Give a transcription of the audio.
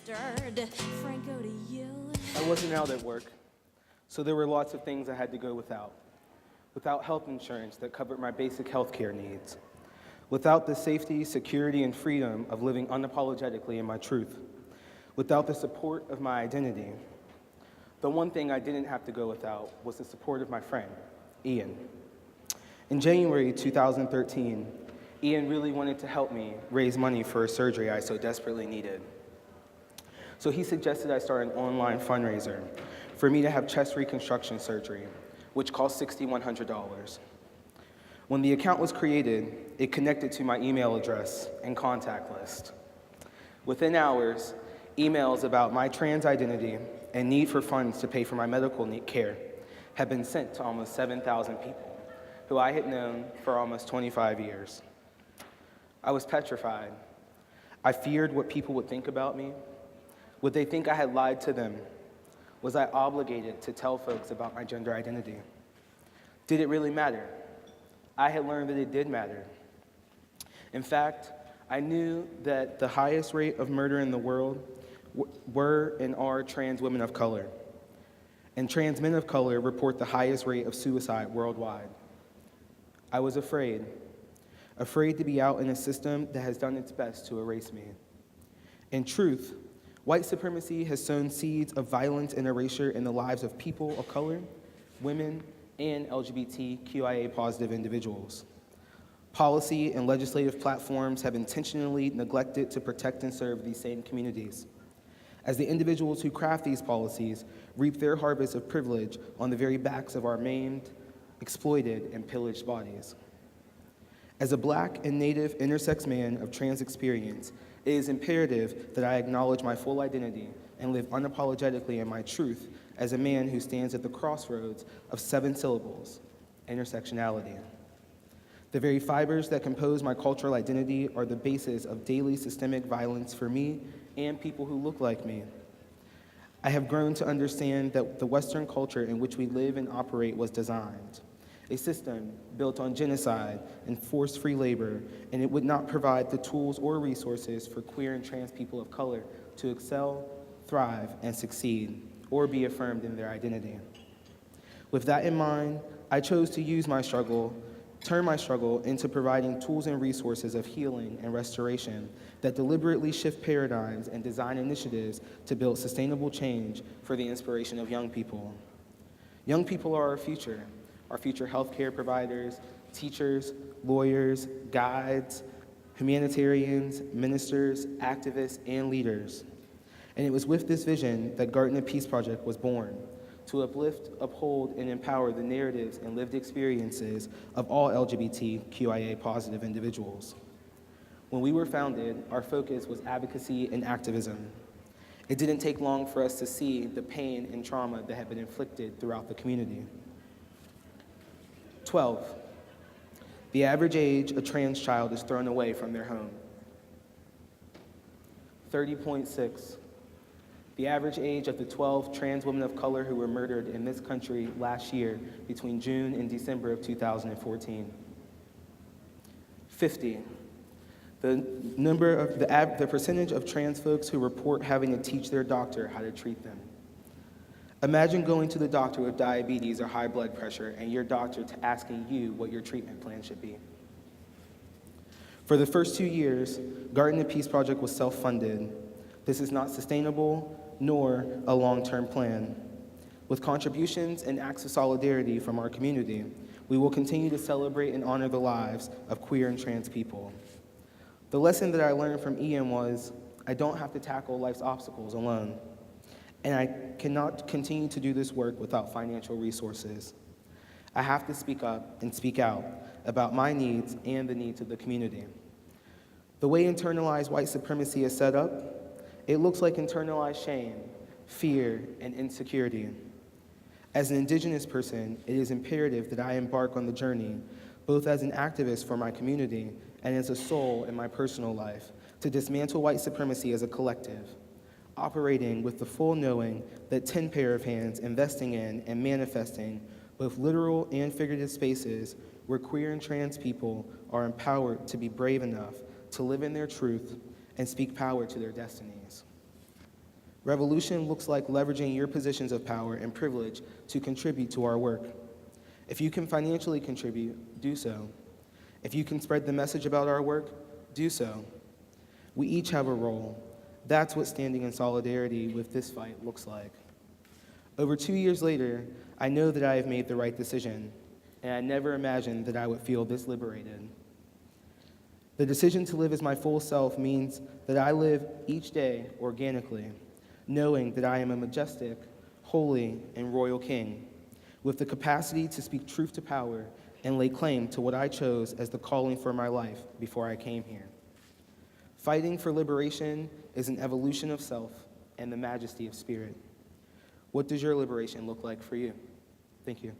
mustard. Franco to you. I wasn't out at work, so there were lots of things I had to go without. Without health insurance that covered my basic health care needs. Without the safety, security, and freedom of living unapologetically in my truth. Without the support of my identity. The one thing I didn't have to go without was the support of my friend, Ian. In January 2013, Ian really wanted to help me raise money for a surgery I so desperately needed. So he suggested I start an online fundraiser for me to have chest reconstruction surgery, which cost $6,100. When the account was created, it connected to my email address and contact list. Within hours, emails about my trans identity and need for funds to pay for my medical care had been sent to almost 7,000 people who I had known for almost 25 years. I was petrified. I feared what people would think about me. Would they think I had lied to them? Was I obligated to tell folks about my gender identity? Did it really matter? I had learned that it did matter. In fact, I knew that the highest rate of murder in the world were and are trans women of color. And trans men of color report the highest rate of suicide worldwide. I was afraid to be out in a system that has done its best to erase me. In truth, white supremacy has sown seeds of violence and erasure in the lives of people of color, women, and LGBTQIA positive individuals. Policy and legislative platforms have intentionally neglected to protect and serve these same communities, as the individuals who craft these policies reap their harvest of privilege on the very backs of our maimed, exploited, and pillaged bodies. As a Black and Native intersex man of trans experience, it is imperative that I acknowledge my full identity and live unapologetically in my truth as a man who stands at the crossroads of 7 syllables, intersectionality. The very fibers that compose my cultural identity are the basis of daily systemic violence for me and people who look like me. I have grown to understand that the Western culture in which we live and operate was designed, a system built on genocide and forced free labor, and it would not provide the tools or resources for queer and trans people of color to excel, thrive, and succeed, or be affirmed in their identity. With that in mind, I chose to turn my struggle into providing tools and resources of healing and restoration that deliberately shift paradigms and design initiatives to build sustainable change for the inspiration of young people. Young people are our future healthcare providers, teachers, lawyers, guides, humanitarians, ministers, activists, and leaders. And it was with this vision that Garden of Peace Project was born, to uplift, uphold, and empower the narratives and lived experiences of all LGBTQIA positive individuals. When we were founded, our focus was advocacy and activism. It didn't take long for us to see the pain and trauma that had been inflicted throughout the community. 12. The average age a trans child is thrown away from their home. 30.6. The average age of the 12 trans women of color who were murdered in this country last year between June and December of 2014. 50. The percentage of trans folks who report having to teach their doctor how to treat them. Imagine going to the doctor with diabetes or high blood pressure and your doctor asking you what your treatment plan should be. For the first 2 years, Garden of Peace Project was self-funded. This is not sustainable, nor a long-term plan. With contributions and acts of solidarity from our community, we will continue to celebrate and honor the lives of queer and trans people. The lesson that I learned from Ian was, I don't have to tackle life's obstacles alone, and I cannot continue to do this work without financial resources. I have to speak up and speak out about my needs and the needs of the community. The way internalized white supremacy is set up, it looks like internalized shame, fear, and insecurity. As an Indigenous person, it is imperative that I embark on the journey, both as an activist for my community and as a soul in my personal life, to dismantle white supremacy as a collective, operating with the full knowing that 10 pair of hands investing in and manifesting both literal and figurative spaces where queer and trans people are empowered to be brave enough to live in their truth and speak power to their destinies. Revolution looks like leveraging your positions of power and privilege to contribute to our work. If you can financially contribute, do so. If you can spread the message about our work, do so. We each have a role. That's what standing in solidarity with this fight looks like. Over 2 years later, I know that I have made the right decision, and I never imagined that I would feel this liberated. The decision to live as my full self means that I live each day organically, knowing that I am a majestic, holy, and royal king, with the capacity to speak truth to power and lay claim to what I chose as the calling for my life before I came here. Fighting for liberation is an evolution of self and the majesty of spirit. What does your liberation look like for you? Thank you.